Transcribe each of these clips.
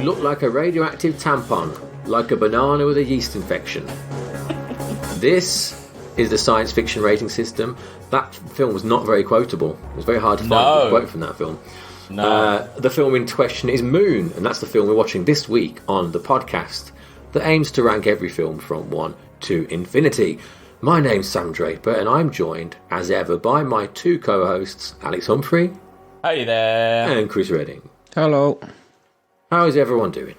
look like a radioactive tampon, like a banana with a yeast infection. This is the science fiction rating system. That film was not very quotable. It was very hard to find a quote from that film. No. The film in question is Moon, and that's the film we're watching this week on the podcast that aims to rank every film from 1 to infinity. My name's Sam Draper, and I'm joined, as ever, by my two co-hosts, Alex Humphrey. Hey there. And Chris Redding. Hello. How is everyone doing?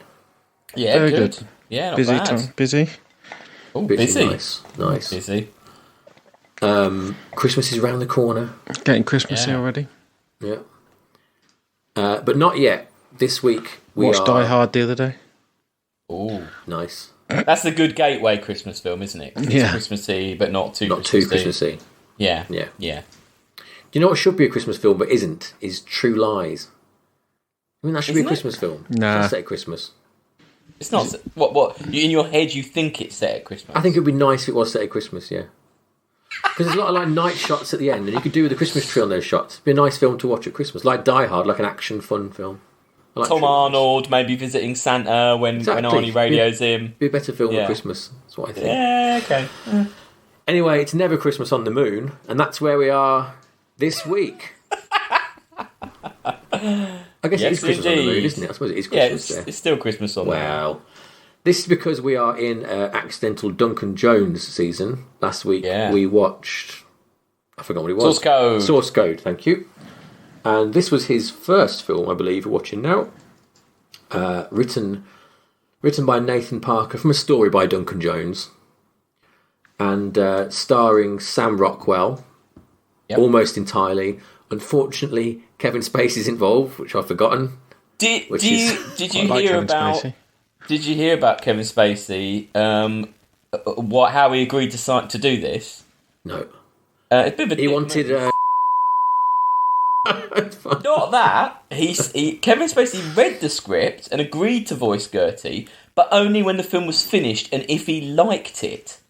Yeah, Very good. good. Yeah, not Busy, bad. Tom. Busy. Oh, busy. Nice. Busy. Christmas is around the corner. Getting Christmassy already. Yeah. But not yet. This week we Watched Die Hard the other day. Oh, Nice. that's a good gateway Christmas film, isn't it? 'Cause it's Yeah. Christmassy, but not too Not Christmassy. too Christmassy. Yeah. Yeah. Yeah. Do you know what should be a Christmas film but isn't? Is True Lies. I mean, that should be a Isn't it? Christmas film. Nah. It's set at Christmas. It's not. What? In your head, you think it's set at Christmas? I think it would be nice if it was set at Christmas, yeah. Because there's a lot of like night shots at the end, and you could do with the Christmas tree on those shots. It'd be a nice film to watch at Christmas, like Die Hard, like an action fun film. I like Tom True Lies. Arnold maybe visiting Santa when Arnie radios him. Be a better film Yeah. at Christmas. That's what I think. Yeah. Okay. Anyway, it's never Christmas on the moon, and that's where we are this week. I guess it Yes, is Christmas on the moon, indeed. isn't it? I suppose it is Yeah, Christmas there. it's still Christmas on there. Well, this is because we are in accidental Duncan Jones season. Last week we watched... I forgot what it was. Source Code. Source Code, thank you. And this was his first film, I believe, we're watching now. Written by Nathan Parker from a story by Duncan Jones. And starring Sam Rockwell, almost entirely. Unfortunately, Kevin Spacey's involved, which I've forgotten. Did you I like hear Kevin about? Spacey. Did you hear about Kevin Spacey? How he agreed to do this? No. It's a bit of a He dick wanted... move. Not that Kevin Spacey read the script and agreed to voice Gertie, but only when the film was finished and if he liked it.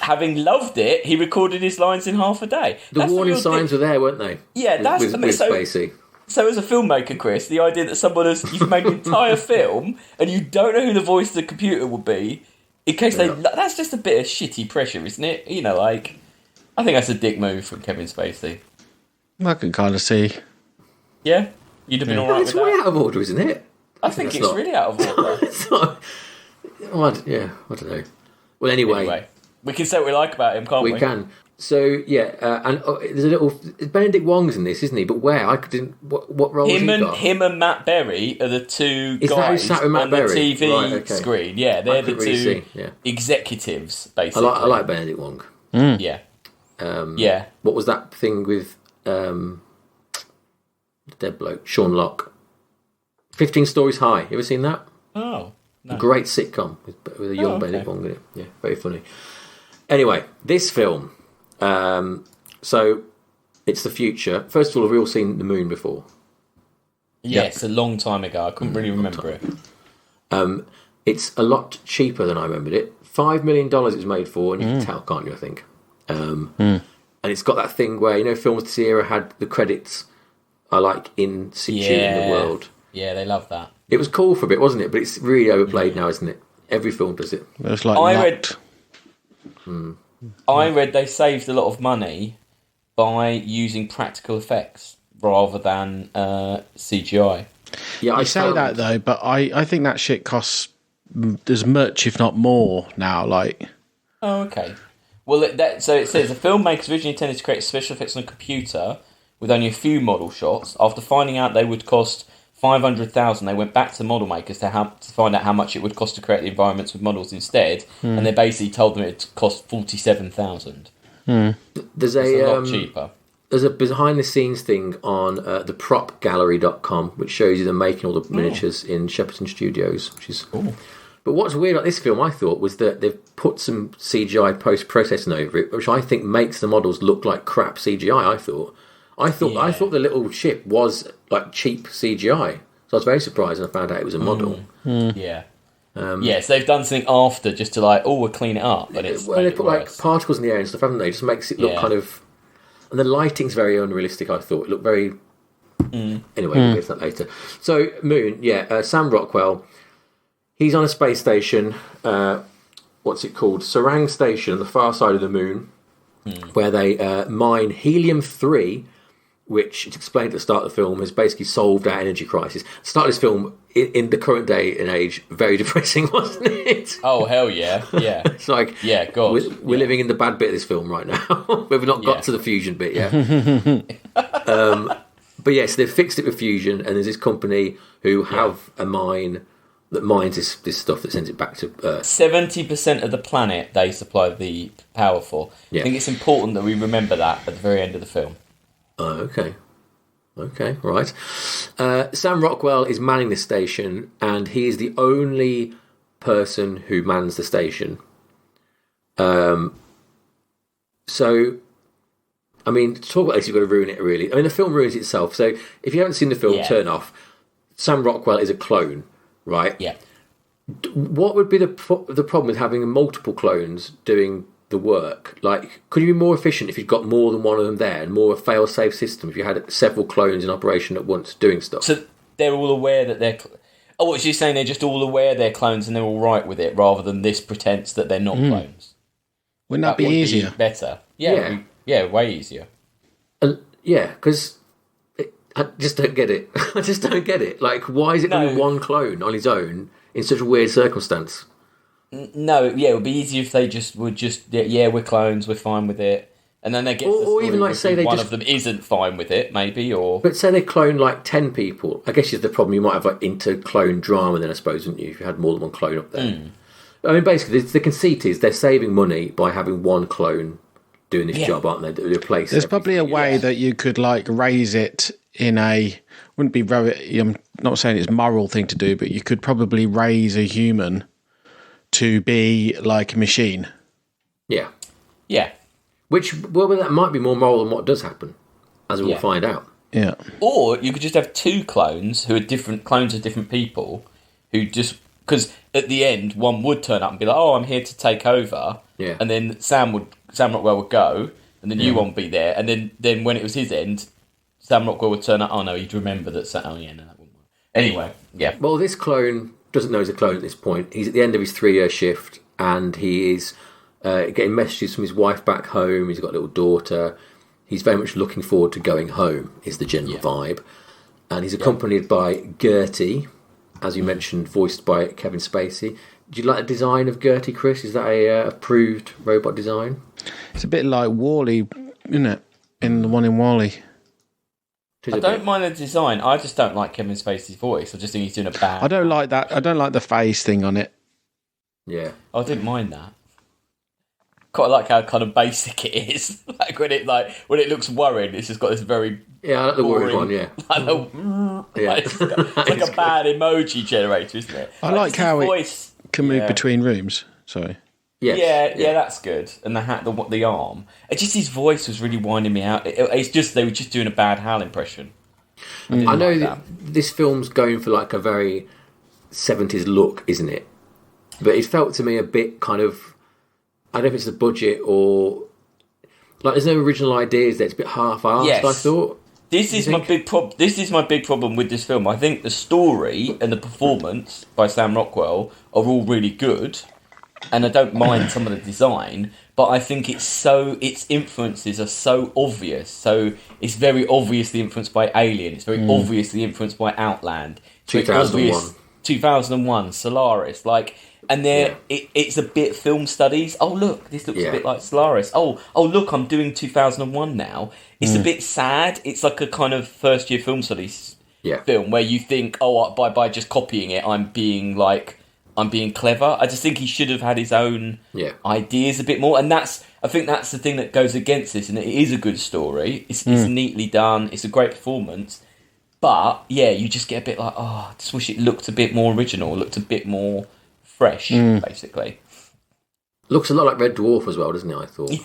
Having loved it, he recorded his lines in half a day. The warning signs were there, weren't they? Yeah, that's with Spacey. So as a filmmaker, Chris, the idea that you've made an entire film and you don't know who the voice of the computer will be, in case that's just a bit of shitty pressure, isn't it? You know, like, I think that's a dick move from Kevin Spacey. I can kind of see. Yeah? You'd have been alright with It's way that? out of order, isn't it? I think it's really out of order. It's not... I don't know. Well, anyway, we can say what we like about him, can't we? we can. So, and there's a little... Benedict Wong's in this, isn't he? But where? I didn't... What role has he got? Him and Matt Berry are the two Is that who guys sat with Matt on Berry? the TV Right, okay. screen. Yeah, they're the couldn't really two see, executives, basically. I like Benedict Wong. Yeah. Yeah. What was that thing with dead bloke, Sean Locke? 15 Stories High. You ever seen that? Oh, no. A great sitcom with a young Benedict Wong in it. Yeah, very funny. Anyway, this film. So, it's the future. First of all, have we all seen The Moon before? Yes, a long time ago. I couldn't really remember it. It's a lot cheaper than I remembered it. $5 million it was made for, and you can tell, can't you, I think? And it's got that thing where, films this era had the credits are like in situ in the world. Yeah, they love that. It was cool for a bit, wasn't it? But it's really overplayed now, isn't it? Every film does it. It was like I read they saved a lot of money by using practical effects rather than CGI. Yeah, I say that though, but I think that shit costs as much, if not more, now. Like, Oh, okay. Well, so it says the filmmakers originally intended to create special effects on a computer with only a few model shots. After finding out they would cost $500,000, they went back to the model makers to find out how much it would cost to create the environments with models instead, and they basically told them it cost $47,000. There's a lot cheaper. There's a behind the scenes thing on the propgallery.com which shows you them making all the miniatures in Shepperton Studios, which is cool. But what's weird about this film, I thought, was that they've put some CGI post-processing over it, which I think makes the models look like crap CGI. I thought the little ship was like cheap CGI, so I was very surprised when I found out it was a model. Yeah. So they've done something after just to we'll clean it up, but it's they put like particles in the air and stuff, haven't they? It just makes it look kind of, and the lighting's very unrealistic. I thought it looked very Anyway, we'll get to that later. So, Moon, Sam Rockwell, he's on a space station, what's it called? Sarang Station, on the far side of the moon, where they mine helium-3, which, it's explained at the start of the film, has basically solved our energy crisis. The start of this film, in the current day and age, very depressing, wasn't it? Oh, hell yeah. Yeah. It's like, God. We're living in the bad bit of this film right now. We've not got to the fusion bit yet. But yes, they've fixed it with fusion, and there's this company who have a mine that mines this stuff that sends it back to Earth. 70% of the planet they supply the power for. Yeah. I think it's important that we remember that at the very end of the film. Oh, okay. Okay, right. Sam Rockwell is manning this station, and he is the only person who mans the station. So, I mean, to talk about this, you've got to ruin it, really. I mean, the film ruins itself. So, if you haven't seen the film, turn off. Sam Rockwell is a clone, right? Yeah. What would be the problem with having multiple clones doing the work? Like, could you be more efficient if you'd got more than one of them there, and more a fail-safe system if you had several clones in operation at once doing stuff? So they're all aware that they're... Oh, what, you're saying they're just all aware they're clones and they're all right with it, rather than this pretense that they're not clones? Wouldn't that be easier? Better. Yeah, way easier. Because I just don't get it. I just don't get it. Like, why is it only one clone on his own in such a weird circumstance? No, it would be easier if they we're clones, we're fine with it, and then they get or even like say one of them isn't fine with it, maybe, or but say they clone like 10 people. I guess the problem, you might have like inter-clone drama then, I suppose, wouldn't you, if you had more than one clone up there. I mean, basically, the conceit is they're saving money by having one clone doing this job, aren't they? There's probably a way that you could like raise it in wouldn't be very, I'm not saying it's a moral thing to do, but you could probably raise a human to be like a machine. Yeah. Which, that might be more moral than what does happen, as we'll find out. Yeah. Or you could just have two clones who are different clones of different people, who just, because at the end one would turn up and be like, "Oh, I'm here to take over," and then Sam Rockwell would go, and the new one would be there, and then when it was his end, Sam Rockwell would turn up. Oh no, he'd remember that. That wouldn't work. Anyway, Well, this clone doesn't know he's a clone at this point. He's at the end of his 3-year shift, and he is getting messages from his wife back home. He's got a little daughter. He's very much looking forward to going home, is the general vibe. And he's accompanied by Gertie, as you mentioned, voiced by Kevin Spacey. Do you like the design of Gertie, Chris? Is that a approved robot design? It's a bit like Wall-E, isn't it? In the one in Wall-E. I don't mind the design. I just don't like Kevin Spacey's voice. I just think he's doing a bad... I don't like that. I don't like the face thing on it. Yeah. I didn't mind that. Quite like how kind of basic it is. when it looks worried, it's just got this very... Yeah, I like the worried one, yeah. It's like a bad emoji generator, isn't it? I like how it can move between rooms. Sorry. Yes. Yeah, that's good. And the arm. Just his voice was really winding me out. It's just they were just doing a bad Hal impression. I know that this film's going for like a very 70s look, isn't it? But it felt to me a bit kind of, I don't know if it's the budget or like there's no original ideas there. It's a bit half-assed. Yes. I thought. This is my big problem with this film. I think the story and the performance by Sam Rockwell are all really good. And I don't mind some of the design, but I think its influences are so obvious. So it's very obviously influenced by Alien. It's very obviously influenced by Outland. 2001, Solaris. It's a bit film studies. Oh look, this looks a bit like Solaris. Oh look, I'm doing 2001 now. It's a bit sad. It's like a kind of first year film studies film where you think, by just copying it, I'm being clever. I just think he should have had his own ideas a bit more, and I think that's the thing that goes against this. And it is a good story. It's neatly done. It's a great performance, but you just get a bit like, I just wish it looked a bit more original, looked a bit more fresh, basically. Looks a lot like Red Dwarf as well, doesn't it? I thought it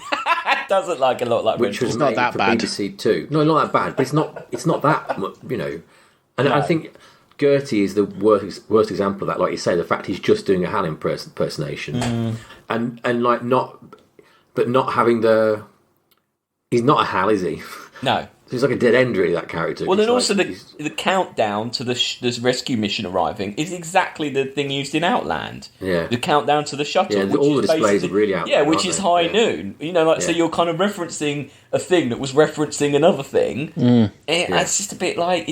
doesn't like a lot like Which Red was Dwarf. not that bad. BBC Two, no, not that bad, but it's not that much, And I think Gertie is the worst example of that. Like you say, the fact he's just doing a Hal impersonation, and like not having he's not a Hal, is he? No. he's like a dead end, really, that character. Well, then He's also like- the countdown to this rescue mission arriving is exactly the thing used in Outland. Yeah. The countdown to the shuttle. Yeah, which all is the displays basically- are really Outland, Yeah, which aren't is they? high Yeah. noon. You know, like so Yeah. you're kind of referencing a thing that was referencing another thing. It's just a bit like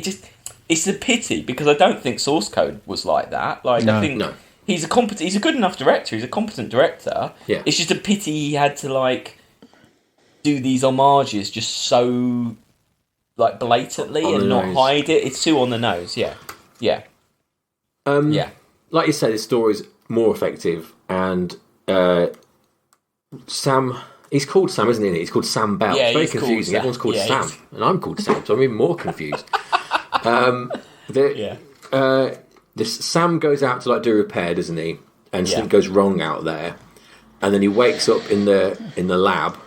it's a pity because I don't think Source Code was like that. Like I think he's a good enough director. He's a competent director. Yeah. It's just a pity he had to like do these homages just so like blatantly On and the not nose. hide it. It's too on the nose. Yeah. Yeah. Like you said, the story's more effective, and Sam. He's called Sam, isn't he? He's called Sam Bell. Yeah, It's very he's called confusing. Sam. Everyone's called Yeah, Sam, he's- and I'm called Sam, so I'm even more confused. This Sam goes out to like do a repair, doesn't he? And something goes wrong out there, and then he wakes up in the lab,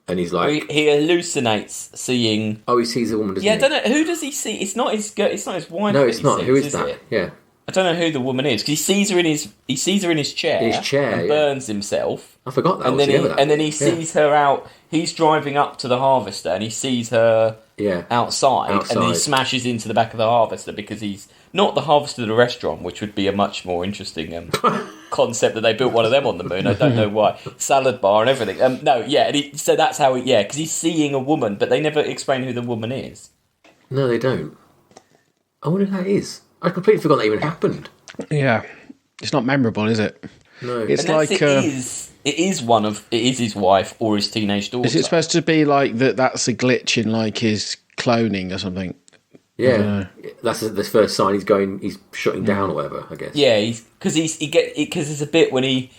and he's like, He hallucinates seeing. "Oh, he sees a woman." Doesn't Yeah, I he? don't know who does he see. It's not his. It's not his wife. No, that it's he not. sees, Who is that? it? Yeah, I don't know who the woman is because he sees her in his chair. His chair, and yeah. burns himself. I forgot that. And then he Yeah. sees her out. He's driving up to the harvester and he sees her outside, and then he smashes into the back of the harvester because he's not the harvester of the restaurant, which would be a much more interesting concept that they built one of them on the moon. I don't know why. Salad bar and everything. So that's how because he's seeing a woman, but they never explain who the woman is. No, they don't. I wonder who that is. I completely forgot that even happened. Yeah, it's not memorable, is it? No, It's And like it is his wife or his teenage daughter. is it supposed to be like that? That's a glitch in like his cloning or something. yeah, that's the first sign he's shutting down or whatever. I guess. Yeah, because there's a bit when he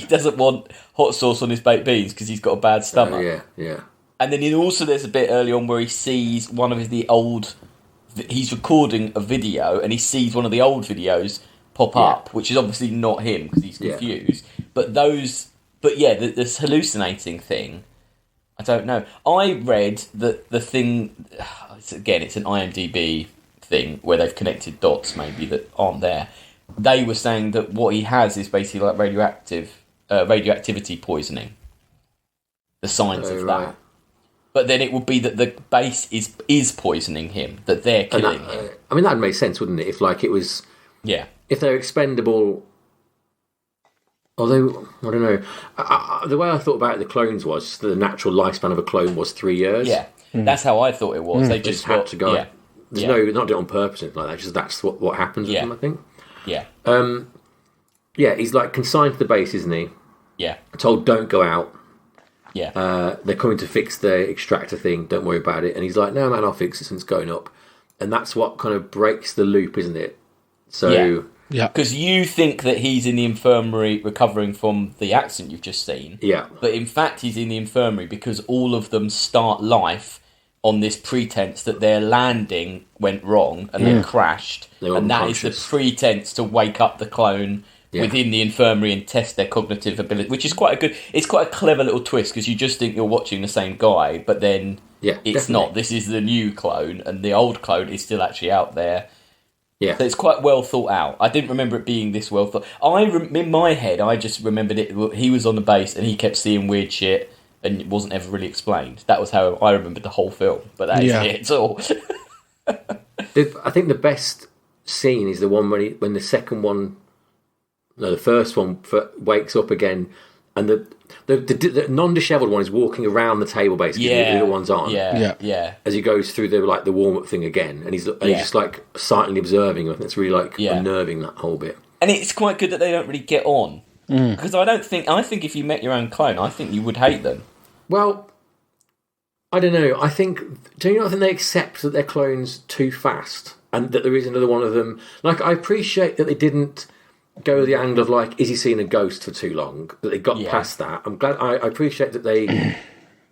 doesn't want hot sauce on his baked beans because he's got a bad stomach. Yeah. And then there's a bit early on where he sees one of the old. He's recording a video and he sees one of the old videos pop up, which is obviously not him because he's confused. But this hallucinating thing, I don't know. I read that the thing, it's an IMDb thing where they've connected dots maybe that aren't there. They were saying that what he has is basically like radioactivity poisoning. The signs of right. that. But then it would be that the base is poisoning him, that they're killing him. I mean, that'd make sense, wouldn't it? If like it was, if they're expendable. Although I don't know, the way I thought about the clones was the natural lifespan of a clone was 3 years. Yeah, that's how I thought it was. They They just had to go. Yeah, There's no, not done it on purpose or anything like that. Just that's what happens with them, I think. yeah, He's like consigned to the base, isn't he? yeah, Told don't go out. yeah. They're coming to fix the extractor thing. Don't worry about it. And he's like, no, man, I'll fix it since it's going up. And that's what kind of breaks the loop, isn't it? So, Yeah, Because you think that he's in the infirmary recovering from the accident you've just seen. yeah. But in fact, he's in the infirmary because all of them start life on this pretense that their landing went wrong and they crashed. They're And that is the unconscious. pretense to wake up the clone within the infirmary and test their cognitive ability, which is quite a clever little twist because you just think you're watching the same guy, but then it's definitely. not. This is the new clone and the old clone is still actually out there. Yeah. So it's quite well thought out. I didn't remember it being this well thought. In my head, I just remembered it. He was on the base and he kept seeing weird shit, and it wasn't ever really explained. That was how I remembered the whole film. But that is it. It's all. I think the best scene is the one when the second one, no, the first one wakes up again, and the non-dishevelled one is walking around the table basically. Yeah, the other one's on. Yeah. As he goes through the warm-up thing again, and he's just like silently observing. I think it's really like unnerving, that whole bit. And it's quite good that they don't really get on because I think if you met your own clone, I think you would hate them. Well, I don't know. Do you not think they accept that they're clones too fast, and that there is another one of them? Like, I appreciate that they didn't go the angle of like, is he seeing a ghost for too long? That they got past that. I'm glad. I appreciate that they,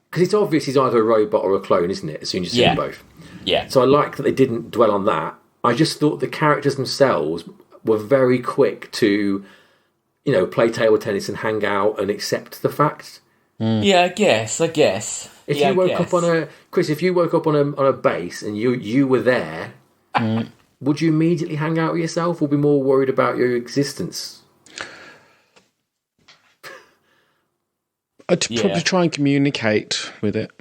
because it's obvious he's either a robot or a clone, isn't it? As soon as you see them both. Yeah. So I like that they didn't dwell on that. I just thought the characters themselves were very quick to, play table tennis and hang out and accept the fact. Yeah, I guess. If you woke up on a base and you were there, would you immediately hang out with yourself or be more worried about your existence? I'd probably try and communicate with it.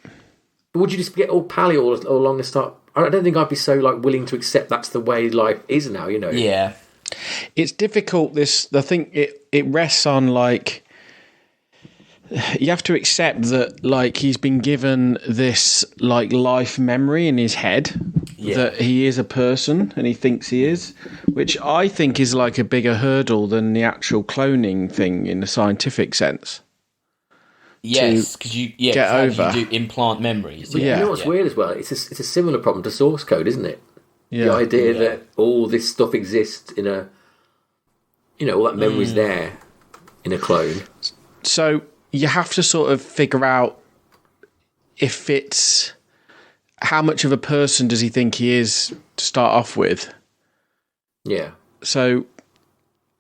But would you just get all pally all along and start? I don't think I'd be so like willing to accept that's the way life is now. You know. Yeah. It's difficult. I think it rests on like you have to accept that like he's been given this like life memory in his head that he is a person and he thinks he is, which I think is like a bigger hurdle than the actual cloning thing in the scientific sense. Yes, because you do implant memories. You know what's weird as well? It's a similar problem to source code, isn't it? Yeah. The idea that all this stuff exists in a, all that memory's there in a clone. So you have to sort of figure out if it's how much of a person does he think he is to start off with. Yeah. So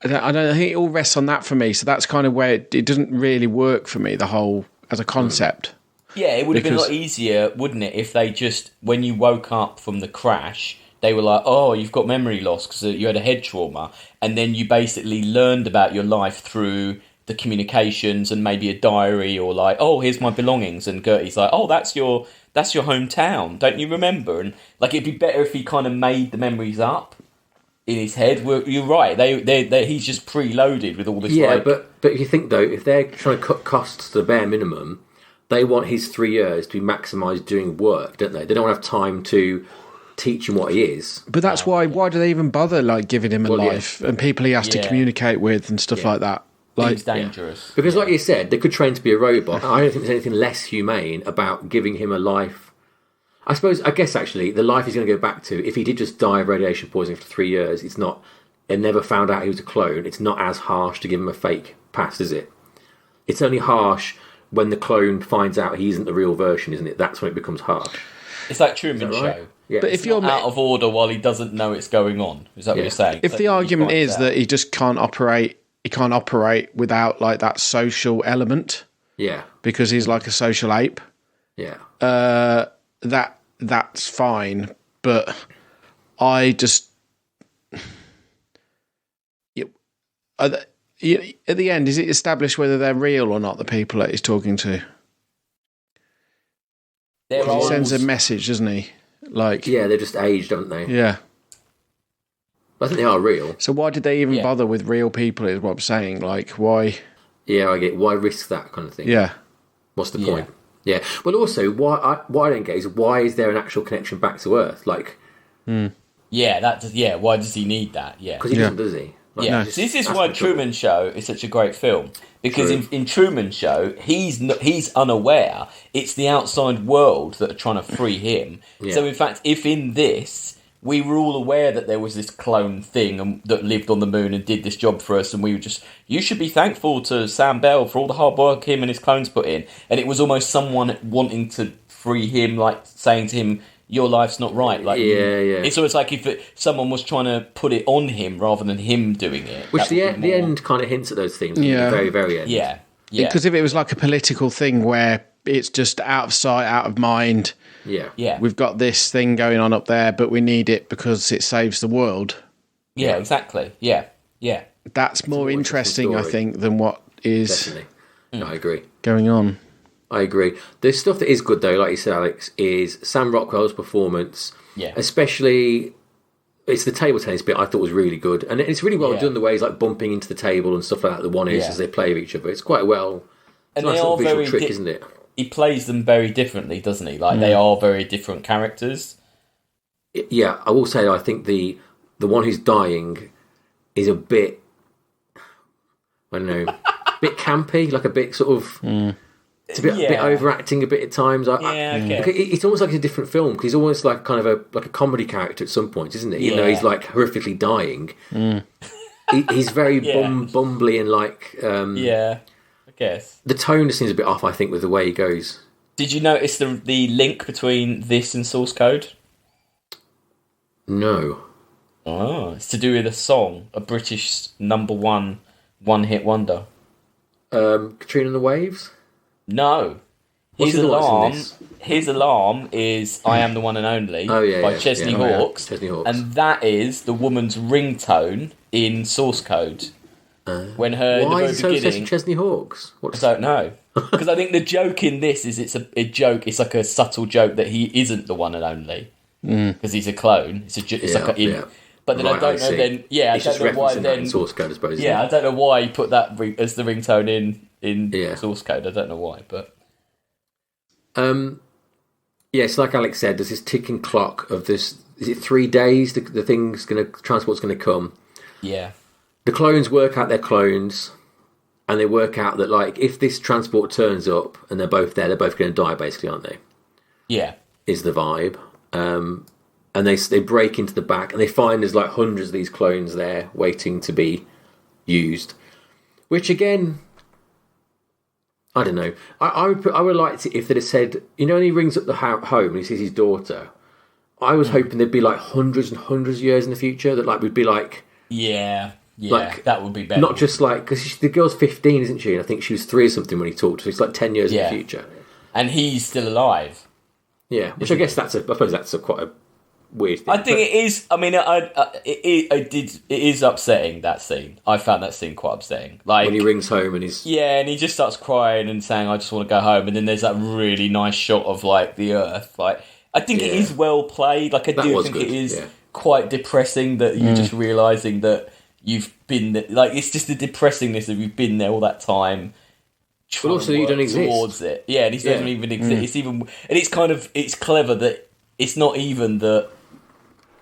I don't think it all rests on that for me. So that's kind of where it doesn't really work for me, the whole as a concept. Yeah, it would have been a lot easier, wouldn't it, if they just, when you woke up from the crash, they were like, oh, you've got memory loss because you had a head trauma. And then you basically learned about your life through the communications and maybe a diary or like, oh, here's my belongings. And Gertie's like, oh, that's your hometown. Don't you remember? And like, it'd be better if he kind of made the memories up in his head. Well, you're right. He's just preloaded with all this. Yeah, but if you think, though, if they're trying to cut costs to the bare minimum, they want his 3 years to be maximised doing work, don't they? They don't have time to teach him what he is. But that's why do they even bother like giving him a life and people he has to communicate with and stuff like that? Like, it's dangerous. Because like you said, they could train to be a robot. I don't think there's anything less humane about giving him a life. I guess actually, the life he's going to go back to, if he did just die of radiation poisoning for 3 years, it's not, and never found out he was a clone, it's not as harsh to give him a fake past, is it? It's only harsh when the clone finds out he isn't the real version, isn't it? That's when it becomes harsh. It's like Truman Show. Yeah. But if you're out of order while he doesn't know it's going on, is that what you're saying? If the argument is that he just can't operate, he can't operate without like that social element. Yeah. Because he's like a social ape. Yeah. That's fine, but I just at the end, is it established whether they're real or not? The people that he's talking to. He sends a message, doesn't he? Like, yeah, they're just aged, haven't they? Yeah. I think they are real. So why did they even bother with real people? Is what I'm saying. Like, why? Yeah, I get why risk that kind of thing. Yeah. What's the point? Yeah. Well, also, what I don't get is why is there an actual connection back to Earth? Like, why does he need that? Yeah, because he doesn't, does he? Like, no. This is why Truman Show is such a great film, because in Truman Show he's unaware. It's the outside world that are trying to free him. Yeah. So in fact, if in this we were all aware that there was this clone thing that lived on the moon and did this job for us, and we were just, you should be thankful to Sam Bell for all the hard work him and his clones put in. And it was almost someone wanting to free him, like saying to him, your life's not right. Like, it's almost like if someone was trying to put it on him rather than him doing it. Which the end kind of hints at those things. Yeah. At the very, very end. Yeah. Because if it was like a political thing where it's just out of sight, out of mind. Yeah. We've got this thing going on up there, but we need it because it saves the world. Yeah, exactly. Yeah. That's more interesting, I think, than what is definitely. No, I agree. Going on. I agree. The stuff that is good, though, like you said, Alex, is Sam Rockwell's performance. Yeah. Especially, it's the table tennis bit I thought was really good. And it's really well done, the way he's like bumping into the table and stuff like that, the one is as they play with each other. It's quite well. It's a nice little visual trick, isn't it? He plays them very differently, doesn't he? Like, they are very different characters. Yeah, I will say, I think the one who's dying is a bit, I don't know, a bit campy, like a bit sort of... It's a bit overacting a bit at times. It's almost like it's a different film, because he's almost like kind of a comedy character at some point, isn't he? Even though he's like horrifically dying. He's very bumbly and like... I guess. The tone just seems a bit off, I think, with the way he goes. Did you notice the link between this and Source Code? No. Oh, it's to do with a song, a British number one-hit wonder. Katrina and the Waves? No. His alarm is I Am the One and Only by Chesney Hawkes. Chesney Hawkes. And that is the woman's ringtone in Source Code. When her in the Why very is it so obsessed beginning, with Chesney Hawks? I don't know. Because I think the joke in this is it's a joke. It's like a subtle joke that he isn't the one and only because he's a clone. But then I don't know. Then I don't know why. Then source code, I suppose. I don't know why he put that as the ringtone in source code. I don't know why, but yes, like Alex said, there's this ticking clock of this. Is it 3 days? The transport's going to come. Yeah. The clones work out their clones, and they work out that like if this transport turns up and they're both there, they're both going to die, basically, aren't they? Yeah. Is the vibe. And they break into the back, and they find there's like hundreds of these clones there waiting to be used. Which again, I don't know. I would like it if they'd have said, when he rings up the home and he sees his daughter. I was hoping there'd be like hundreds and hundreds of years in the future that like we'd be like, like, that would be better. Not just like because the girl's 15, isn't she? And I think she was 3 or something when he talked. So it's like 10 years in the future, and he's still alive. Yeah, which I guess I suppose that's quite a weird thing. I think it is. I mean, it is upsetting, that scene. I found that scene quite upsetting. Like when he rings home and he's and he just starts crying and saying, "I just want to go home." And then there's that really nice shot of like the Earth. Like I think it is well played. Like I do think it is quite depressing that you're just realising that you've been there. Like it's just the depressingness of you've been there all that time. But also you don't exist towards it. Yeah, and he doesn't even exist. It's even, and it's clever that it's not even that.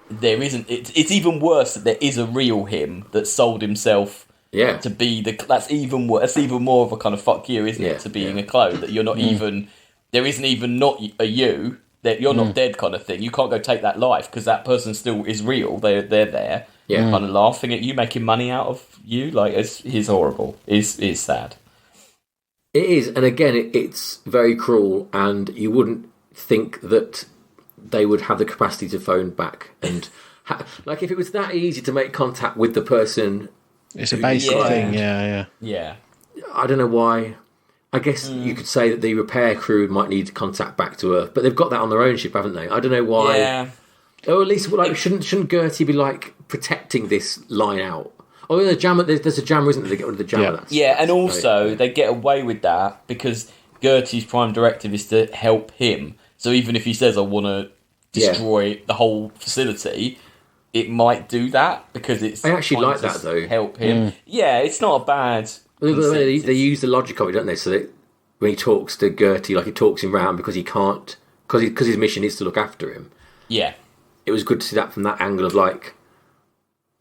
There isn't. It's even worse that there is a real him that sold himself to be the. That's even worse. That's even more of a kind of fuck you, isn't it? To being a clone, that you're not even. There isn't even not a you, that you're not dead, kind of thing. You can't go take that life because that person still is real. They're there, kind of laughing at you, making money out of you. Like it's horrible. It's sad. It is, and again, it's very cruel, and you wouldn't think that they would have the capacity to phone back and like if it was that easy to make contact with the person. It's a basic thing. Yeah. I don't know why. I guess you could say that the repair crew might need contact back to Earth, but they've got that on their own ship, haven't they? I don't know why. Or at least like shouldn't Gertie be like protecting this line out? Oh, there's a jammer, isn't there? They get rid of the jammer. And also they get away with that because Gertie's prime directive is to help him. So even if he says, I want to destroy the whole facility, it might do that because it's... I actually like that, though. Help him. Yeah, it's not a bad... They use the logic of it, don't they? So that when he talks to Gertie, like he talks him round because he can't... Because his mission is to look after him. Yeah. It was good to see that from that angle of like...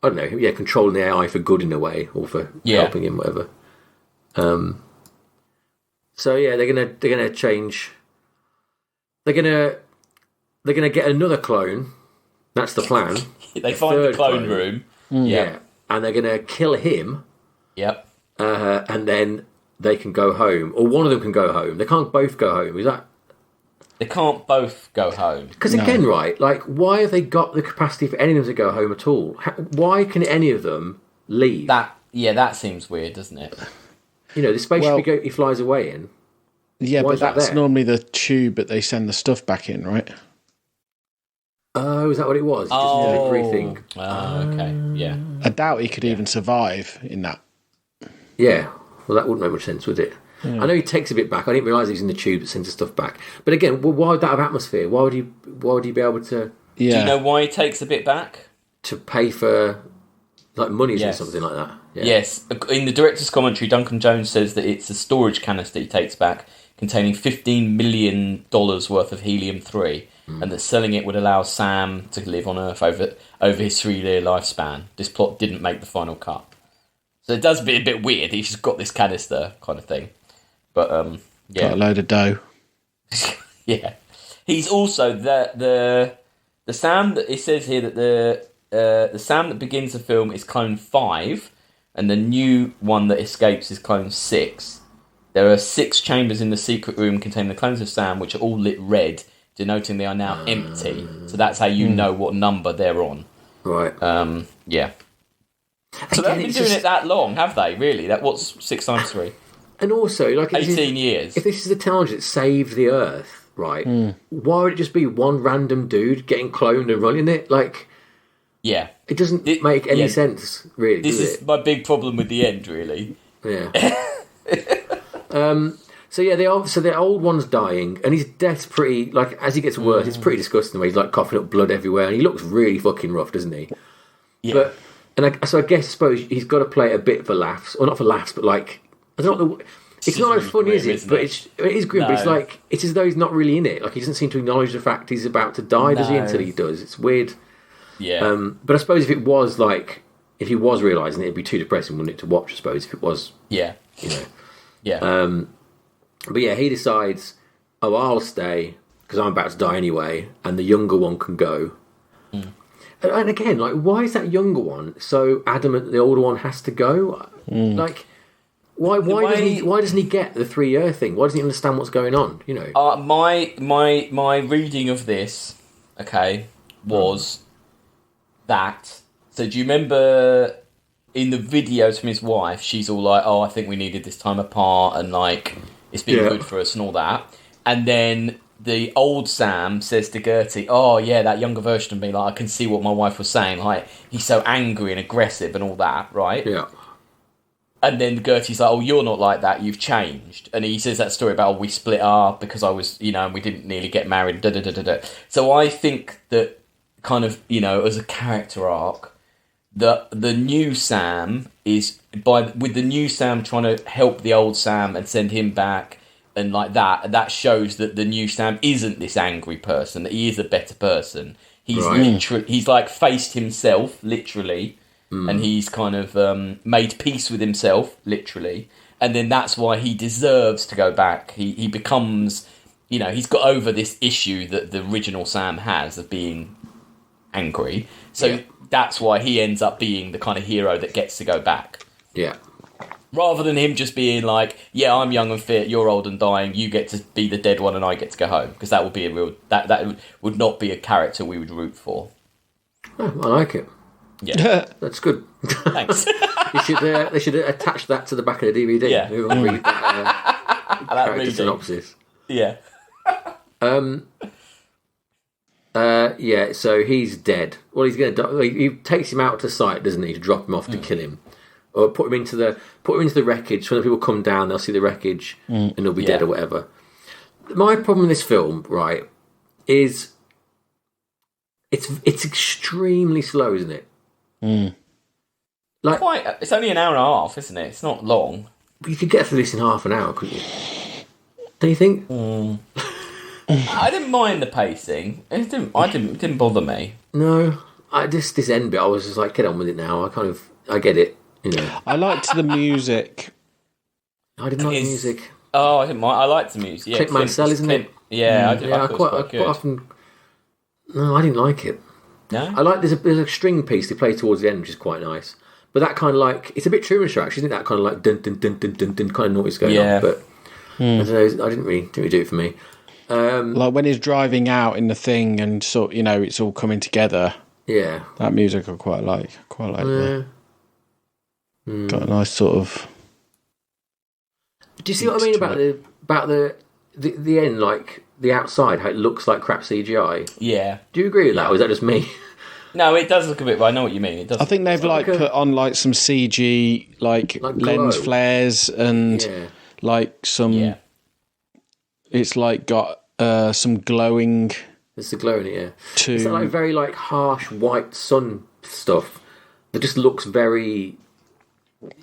I don't know, controlling the AI for good in a way, or for helping him, whatever. So they're gonna change... They're gonna get another clone. That's the plan. They find the clone room. Yeah, and they're gonna kill him. Yep. And then they can go home, or one of them can go home. They can't both go home. Is that? They can't both go home. Because again, right? Like, why have they got the capacity for any of them to go home at all? Why can any of them leave? That seems weird, doesn't it? The spaceship he flies away in. Yeah, but that's normally the tube that they send the stuff back in, right? Oh, is that what it was? Just a briefing. Oh, okay. Yeah. I doubt he could even survive in that. Yeah. Well, that wouldn't make much sense, would it? Yeah. I know he takes a bit back. I didn't realise he was in the tube that sends the stuff back. But again, why would that have atmosphere? Why would he be able to... Yeah. Do you know why he takes a bit back? To pay for like monies or something like that. Yeah. Yes. In the director's commentary, Duncan Jones says that it's a storage canister he takes back containing $15 million worth of helium-3, and that selling it would allow Sam to live on Earth over his 3-year lifespan. This plot didn't make the final cut. So it does be a bit weird. He's just got this canister kind of thing. But, got a load of dough. Yeah. He's also the Sam that it says here that the Sam that begins the film is clone 5, and the new one that escapes is clone 6. There are 6 chambers in the secret room containing the clones of Sam, which are all lit red, denoting they are now empty. So that's how you know what number they're on. Right. Yeah. So they've been doing it that long, have they? Really? What's 6 times 3? And also, like 18 years. If this is the technology that saved the Earth, right? Why would it just be one random dude getting cloned and running it? Like, Yeah. It doesn't make any sense, really. This is my big problem with the end, really. Yeah. So yeah, the old one's dying, and his death's pretty, like, as he gets worse, it's pretty disgusting. Where he's like coughing up blood everywhere, and he looks really fucking rough, doesn't he? Yeah. I suppose he's got to play it a bit for laughs, or not for laughs, but like, I don't know. It's not as funny, is it? But it is grim. No. But it's like, it's as though he's not really in it. Like, he doesn't seem to acknowledge the fact he's about to die, does he? Until he does. It's weird. Yeah. But I suppose if he was realising it, it'd be too depressing, wouldn't it, to watch? I suppose if it was. Yeah. Yeah. But yeah, he decides, I'll stay because I'm about to die anyway, and the younger one can go. And again, like, why is that younger one so adamant that the older one has to go? Like, why doesn't he get the 3-year thing? Why doesn't he understand what's going on? My reading of this, was that. So do you remember in the videos from his wife, she's all like, "Oh, I think we needed this time apart, and like it's been good for us and all that." And then the old Sam says to Gertie, "Oh yeah, that younger version of me, like I can see what my wife was saying. Like he's so angry and aggressive and all that, right?" Yeah. And then Gertie's like, "Oh, you're not like that. You've changed." And he says that story about, "Oh, we split up because I was, and we didn't nearly get married." Da da da da da. So I think that kind of, as a character arc, the new Sam is with the new Sam trying to help the old Sam and send him back, and like that shows that the new Sam isn't this angry person. That he is a better person. He's literally, he's like faced himself literally. And he's kind of made peace with himself, literally. And then that's why he deserves to go back. He becomes, he's got over this issue that the original Sam has of being angry. So that's why he ends up being the kind of hero that gets to go back. Yeah. Rather than him just being like, yeah, I'm young and fit, you're old and dying, you get to be the dead one and I get to go home. Because that would be that would not be a character we would root for. Oh, I like it. Yeah, that's good. Thanks. They should attach that to the back of the DVD. Yeah, read that character synopsis. Yeah. Yeah. So he's dead. Well, he's going to die. He takes him out to site, doesn't he, to drop him off to kill him, or put him into the wreckage. When the people come down, they'll see the wreckage and he'll be dead or whatever. My problem with this film, right, is it's extremely slow, isn't it? Like, it's only an hour and a half, isn't it? It's not long. You could get through this in half an hour, couldn't you? Don't you think? I didn't mind the pacing. It didn't bother me. No, this end bit, I was just like, get on with it now. I get it. I liked the music. I didn't like the music. Oh, I didn't mind. I liked the music. Yeah, Clint Mansell, isn't it? Yeah, I quite often. No, I didn't like it. No, I like there's a string piece they play towards the end, which is quite nice. But that kind of like, it's a bit Truman Show, actually, isn't it? That kind of like dun dun dun dun dun dun kind of noise going on. But I don't know, I didn't really do it for me. Like when he's driving out in the thing and sort, it's all coming together. Yeah, that music I quite like. That. Got a nice sort of. Do you see what I mean about the end, like the outside, how it looks like crap CGI? Yeah. Do you agree with that, or is that just me? No, it does look a bit. But I know what you mean. It does. I think they've put on like some CG like lens flares and like some. Yeah. It's like got some glowing. It's the glowing, yeah. It's like very like harsh white sun stuff that just looks very.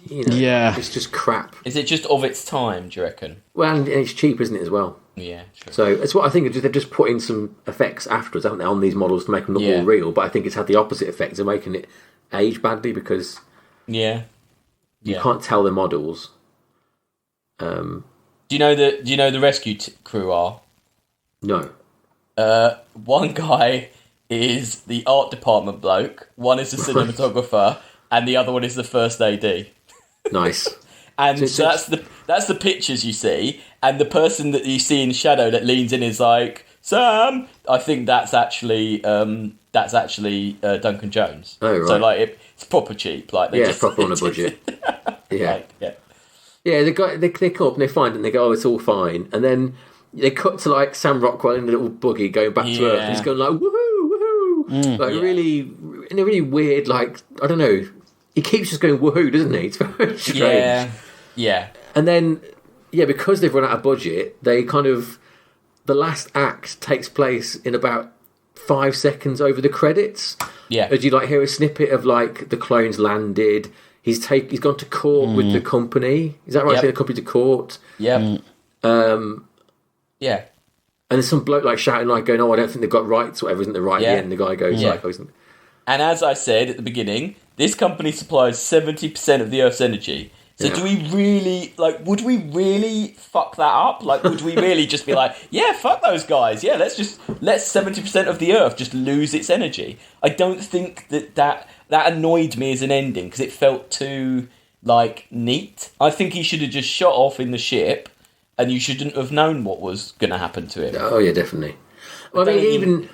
It's just crap. Is it just of its time, do you reckon? Well, and it's cheap, isn't it, as well? Yeah, true. So it's what I think they've just put in some effects afterwards, haven't they, on these models to make them look more real, but I think it's had the opposite effect of making it age badly because you can't tell the models. Do you know the rescue crew are? No. One guy is the art department bloke, one is the cinematographer, and the other one is the first AD. Nice. And so that's the pictures you see, and the person that you see in shadow that leans in is like, Sam. I think that's actually Duncan Jones. Oh right. So like it's proper cheap. Like it's proper on a budget. Yeah. Yeah. They come up and they find it and they go, oh, it's all fine, and then they cut to like Sam Rockwell in a little buggy going back to Earth, and he's going like, woohoo, woohoo. really, in a really weird, like, I don't know. He keeps just going woohoo, doesn't he? It's very strange. Yeah. And then, because they've run out of budget, they kind of, the last act takes place in about 5 seconds over the credits. Yeah. As you like hear a snippet of like the clones landed. He's gone to court with the company. Is that right? He's taking the company to court. Yeah. Yeah. And there's some bloke like shouting like going, "Oh, I don't think they've got rights," or whatever, isn't the right at the end? The guy goes like, "Oh, isn't." And as I said at the beginning, this company supplies 70% of the Earth's energy. So do we really, would we really fuck that up? Like, would we really just be like, yeah, fuck those guys. Yeah, let's 70% of the Earth just lose its energy. I don't think that annoyed me as an ending because it felt too, neat. I think he should have just shot off in the ship and you shouldn't have known what was going to happen to him. Oh, yeah, definitely. Well, I mean, even,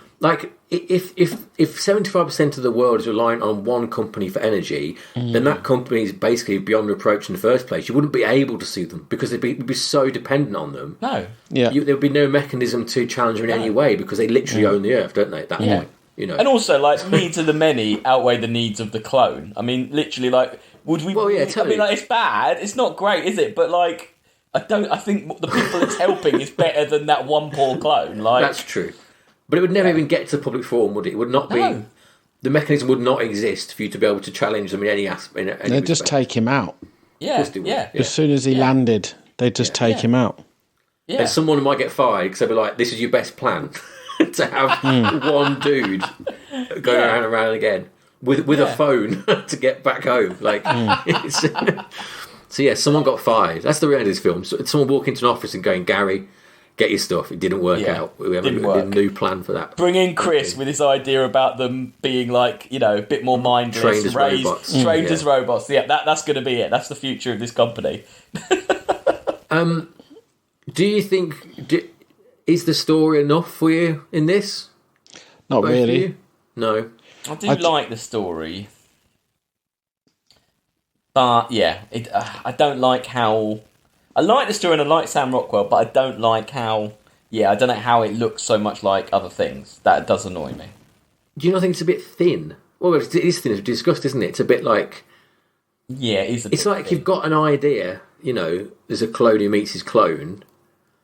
if 75% of the world is reliant on one company for energy, then that company is basically beyond reproach in the first place. You wouldn't be able to sue them because you'd be so dependent on them. No. Yeah. There would be no mechanism to challenge them in any way because they literally own the Earth, don't they, at that point? And also, needs of the many outweigh the needs of the clone. I mean, literally, would we... Well, yeah, totally. I mean, it's bad. It's not great, is it? But, I think the people it's helping is better than that one poor clone. That's true. But it would never even get to the public forum, would it? It would not be... The mechanism would not exist for you to be able to challenge them in any aspect. They'd just take him out. Yeah. As soon as he landed, they'd just take him out. Yeah. And someone might get fired because they'll be like, this is your best plan. To have one dude go around again with a phone to get back home. So someone got fired. That's the end of this film. So someone walk into an office and going, Gary, get your stuff. It didn't work out. We have a new plan for that. Bring in Chris with his idea about them being a bit more mindless, trained as robots. Trained as robots. Yeah, that's going to be it. That's the future of this company. Do you think is the story enough for you in this? Not really. No. I do like the story. But, I don't like how... I like the story and I like Sam Rockwell, but I don't like how... I don't know how it looks so much like other things. That does annoy me. Do you not think it's a bit thin? Well, it is thin, as we discussed, isn't it? It's a bit like... Yeah, it is a bit It's like thin. you've got an idea, there's a clone who meets his clone...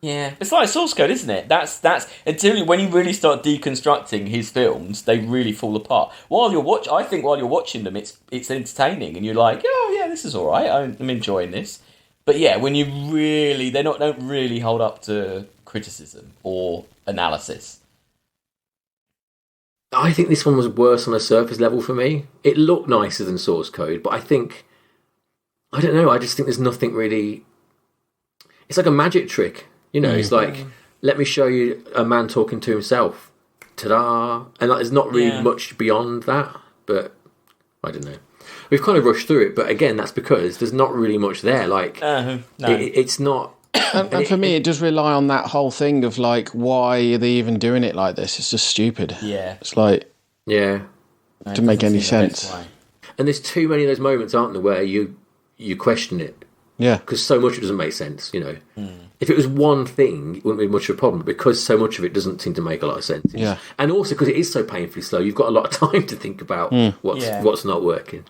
Yeah, it's like source code, isn't it? That's until when you really start deconstructing his films, they really fall apart. While you're watching them, it's entertaining, and you're like, oh yeah, this is all right. I'm enjoying this. But when you really, they don't really hold up to criticism or analysis. I think this one was worse on a surface level for me. It looked nicer than source code, but I don't know. I just think there's nothing really. It's like a magic trick. It's like, let me show you a man talking to himself. Ta-da! And there's not really much beyond that, but I don't know. We've kind of rushed through it, but again, that's because there's not really much there. No. It's not... And for me, it does rely on that whole thing of, why are they even doing it like this? It's just stupid. Yeah. It's like... Yeah. Doesn't make any sense. And there's too many of those moments, aren't there, where you question it. Yeah. Because so much of it doesn't make sense, If it was one thing, it wouldn't be much of a problem. Because so much of it doesn't seem to make a lot of sense. Yeah. And also because it is so painfully slow, you've got a lot of time to think about what's not working,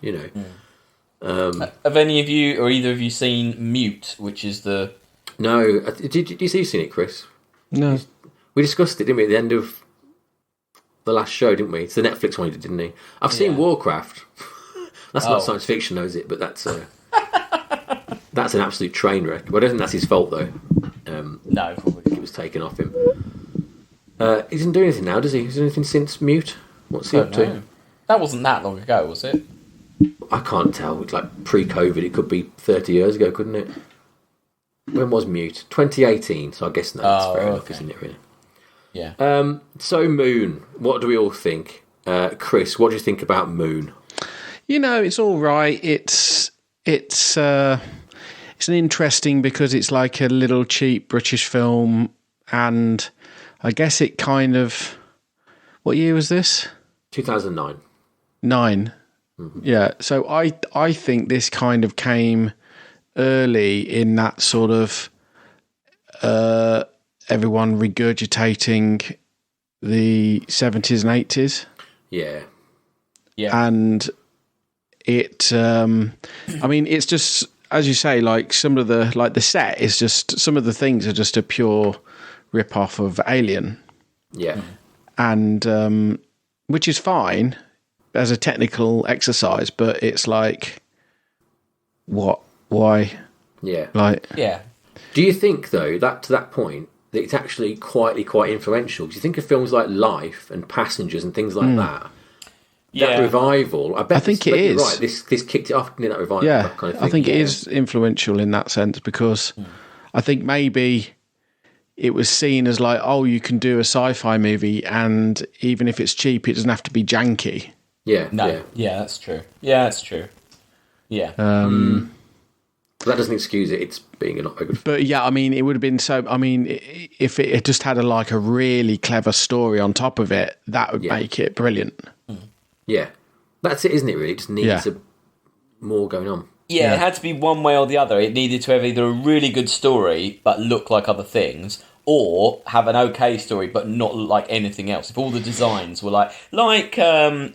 Have any of you or either of you seen Mute, which is the... No. Did you seen it, Chris? No. We discussed it, didn't we, at the end of the last show, didn't we? It's the Netflix one, didn't he? I've seen Warcraft. That's not science fiction, though, is it? But that's... That's an absolute train wreck. But I don't think that's his fault, though. No, probably. It was taken off him. He doesn't do anything now, does he? Has he done anything since Mute? What's he up to? That wasn't that long ago, was it? I can't tell. It's like pre-COVID. It could be 30 years ago, couldn't it? When was Mute? 2018. So I guess that's fair enough, isn't it, really? Yeah. So Moon. What do we all think? Chris, what do you think about Moon? It's all right. It's an interesting because it's like a little cheap British film, and I guess it kind of... What year was this? 2009. 9. Mm-hmm. Yeah. So I think this kind of came early in that sort of everyone regurgitating the 70s and 80s. Yeah. And it, I mean, it's just, as you say, like some of the set is just, some of the things are just a pure rip-off of Alien. Yeah. And, which is fine as a technical exercise, but it's like, what? Why? Yeah. Like, Yeah. Do you think, though, that to that point, that it's actually quietly quite influential? Because you think of films like Life and Passengers and things like that. That revival, I think it is. Right, this kicked it off, didn't it, that revival? yeah, That kind of thing. I think it is influential in that sense, because I think maybe it was seen as like, oh, you can do a sci-fi movie, and even if it's cheap, it doesn't have to be janky. Yeah. No. Yeah, that's true. Yeah, that's true. Yeah. But that doesn't excuse it. It's being not a good film. But yeah, I mean, it would have been so. I mean, if it just had a really clever story on top of it, that would make it brilliant. Yeah. That's it, isn't it, really? It just needs more going on. Yeah, it had to be one way or the other. It needed to have either a really good story but look like other things, or have an okay story but not look like anything else. If all the designs were like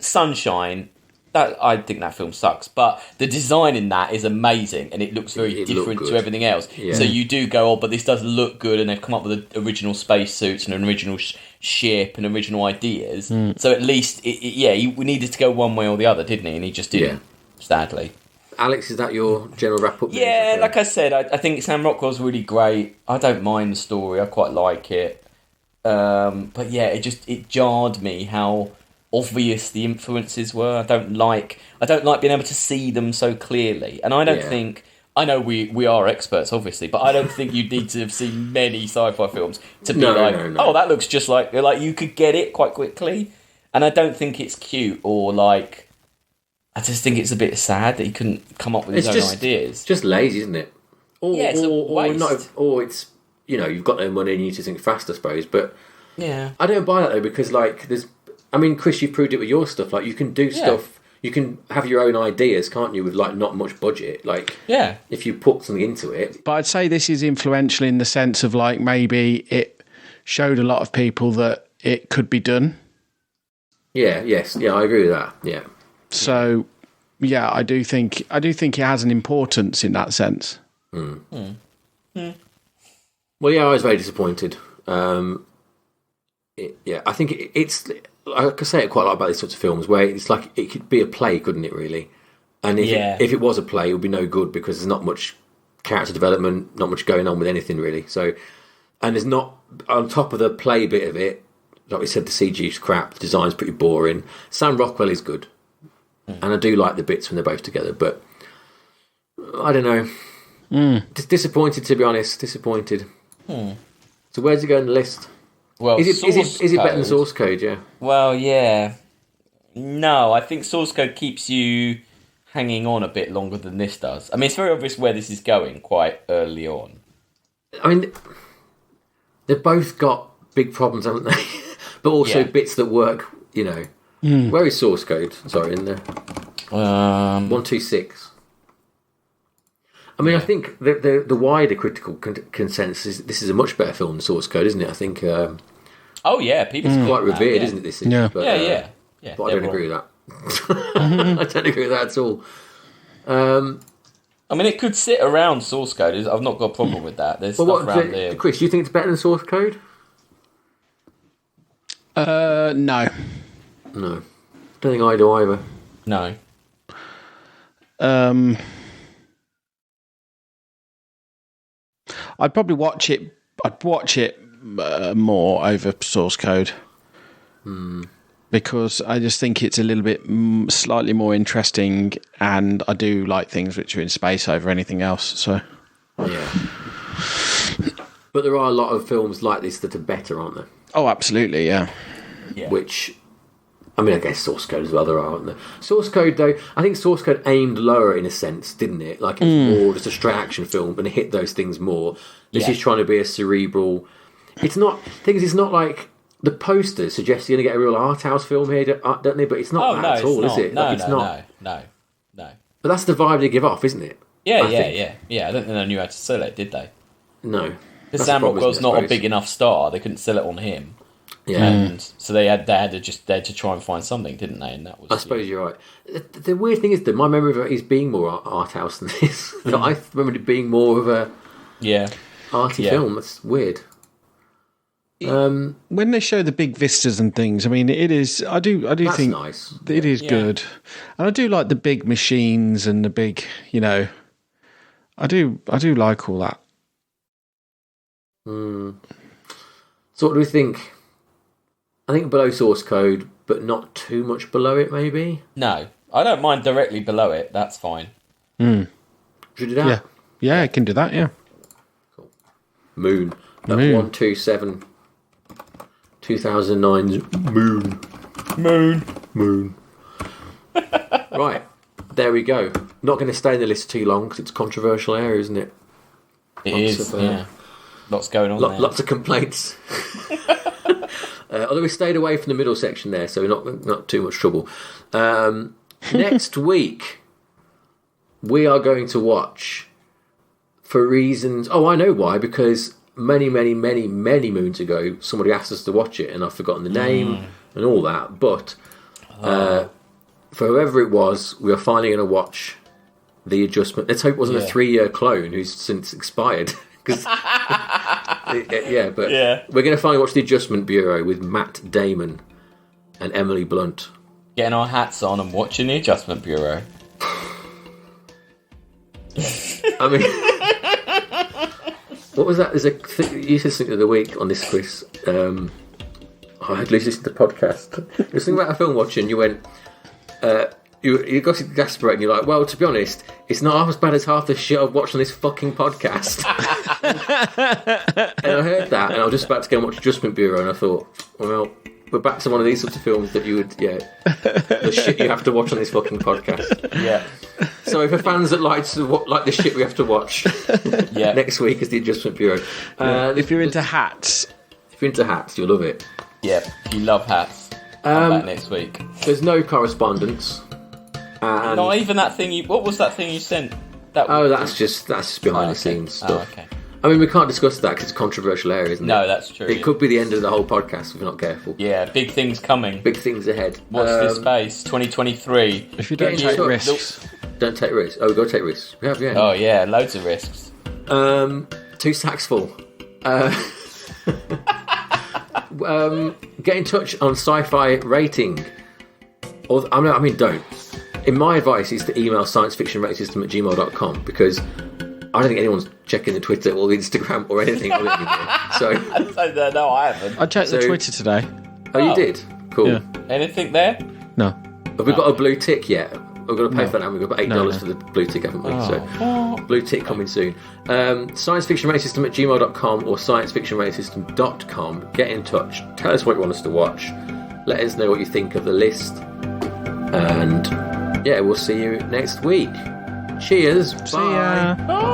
Sunshine, that I think that film sucks, but the design in that is amazing and it looks very different to everything else. Yeah. So you do go, oh, but this does look good, and they've come up with original spacesuits and an original ship and original ideas. So at least, we needed to go one way or the other, didn't he? And he just didn't, sadly. Alex, is that your general wrap-up? Yeah, like I said, I think Sam Rockwell's really great. I don't mind the story. I quite like it. But yeah, it jarred me how obvious the influences were. I don't like being able to see them so clearly. And I don't think... I know we are experts, obviously, but I don't think you need to have seen many sci-fi films to be oh, that looks just like you could get it quite quickly. And I don't think it's cute or like... I just think it's a bit sad that he couldn't come up with his own ideas. It's just lazy, isn't it? It's a waste. Or it's, you've got no money and you need to think fast, I suppose. But yeah, I don't buy that, though, because, Chris, you've proved it with your stuff. Like, you can do stuff, you can have your own ideas, can't you, with, not much budget. Like, if you put something into it. But I'd say this is influential in the sense of, maybe it showed a lot of people that it could be done. Yeah, yes. Yeah, I agree with that. Yeah. So, yeah, I do think it has an importance in that sense. Well, yeah, I was very disappointed. I think it's... I could say it quite a lot about these sorts of films where it's like it could be a play, couldn't it, really? And if it was a play, it would be no good because there's not much character development, not much going on with anything, really. So, and there's not... On top of the play bit of it, like we said, the CG's crap, the design's pretty boring. Sam Rockwell is good. And I do like the bits when they're both together, but I don't know. Disappointed, to be honest. Disappointed. So where's it go on the list? Well, is it better than Source Code? Yeah. Well, yeah. No, I think Source Code keeps you hanging on a bit longer than this does. I mean, it's very obvious where this is going quite early on. I mean, they've both got big problems, haven't they? But also bits that work. Where is Source Code? Sorry, in there. 126. I mean, I think the wider critical consensus is this is a much better film than Source Code, isn't it? I think. Oh yeah, people it's quite revered, isn't it? This is. Yeah. But, yeah. But I don't agree with that. I don't agree with that at all. I mean, it could sit around Source Code. I've not got a problem with that. There's stuff around there. Chris, do you think it's better than Source Code? No. No. Don't think I do either. No. I'd probably watch it. I'd watch it more over Source Code because I just think it's a little bit slightly more interesting, and I do like things which are in space over anything else. So, yeah. But there are a lot of films like this that are better, aren't there? Oh, absolutely, yeah. Which, I mean, I guess Source Code as well, there are, aren't there? Source Code, though, I think Source Code aimed lower in a sense, didn't it? Like, it's more just a straight action film, and it hit those things more. This is trying to be a cerebral... It's not... Things. It's not like... The posters suggest you're going to get a real art house film here, don't they? But it's not that at all, is it? No, no. But that's the vibe they give off, isn't it? Yeah. I don't think they knew how to sell it, did they? No. Because Sam Rockwell's not a big enough star. They couldn't sell it on him. Yeah. And so they had to try and find something, didn't they? And that was. I suppose you're right. The weird thing is that my memory of it is being more art house than this. I remember it being more of a arty film. That's weird. When they show the big vistas and things, I mean, it is. I do think nice. It is good, and I do like the big machines and the big. I do like all that. So what do we think? I think below source code, but not too much below it. Maybe. No, I don't mind directly below it. That's fine. Should we do that? Yeah, I can do that. Yeah. Cool. Moon. 127. 2009's Moon. Right, there we go. Not going to stay in the list too long because it's a controversial area, isn't it? Lots going on there. Lots of complaints. Although we stayed away from the middle section there, so we're not too much trouble. Next week, we are going to watch, for reasons... Oh, I know why, because... many moons ago, somebody asked us to watch it, and I've forgotten the name and all that. But for whoever it was, we are finally going to watch The Adjustment. Let's hope it wasn't a 3-year clone who's since expired. We're going to finally watch The Adjustment Bureau with Matt Damon and Emily Blunt. Getting our hats on and watching The Adjustment Bureau. I mean... What was that? There's you said something of the week on this, Chris. I had listened to the podcast. You were thinking about a film watching. You went, you got exasperated. And you're like, well, to be honest, it's not half as bad as half the shit I've watched on this fucking podcast. And I heard that, and I was just about to go and watch Adjustment Bureau, and I thought, well, we're back to one of these sorts of films that you would, the shit you have to watch on this fucking podcast. Yeah. So for fans that like the shit we have to watch, next week is The Adjustment Bureau. If you're into hats, you'll love it. Yeah, if you love hats, come back next week. There's no correspondence. Not even that thing. What was that thing you sent? That's just behind the scenes stuff. Okay. I mean, we can't discuss that because it's a controversial area, isn't it? No, that's true. It could be the end of the whole podcast if we're not careful. Yeah, big things coming. Big things ahead. Watch this space, 2023. If you don't take risks. Don't take risks. Oh, we've got to take risks. We have, yeah. Oh, yeah, loads of risks. 2 sacks full. Get in touch on Sci-Fi Rating. Don't. In my advice is to email sciencefictionratingsystem@gmail.com because I don't think anyone's checking the Twitter or the Instagram or anything on it anymore. So no, I haven't. I checked the Twitter today. Oh, you did? Cool. Yeah. Anything there? No. Have we got a blue tick yet? We've got to pay for that. We've got $8 for the blue tick, haven't we? So blue tick coming soon. Sciencefictionratingsystem@gmail.com or sciencefictionratingsystem.com. Get in touch. Tell us what you want us to watch. Let us know what you think of the list. And we'll see you next week. Cheers. See ya. Bye.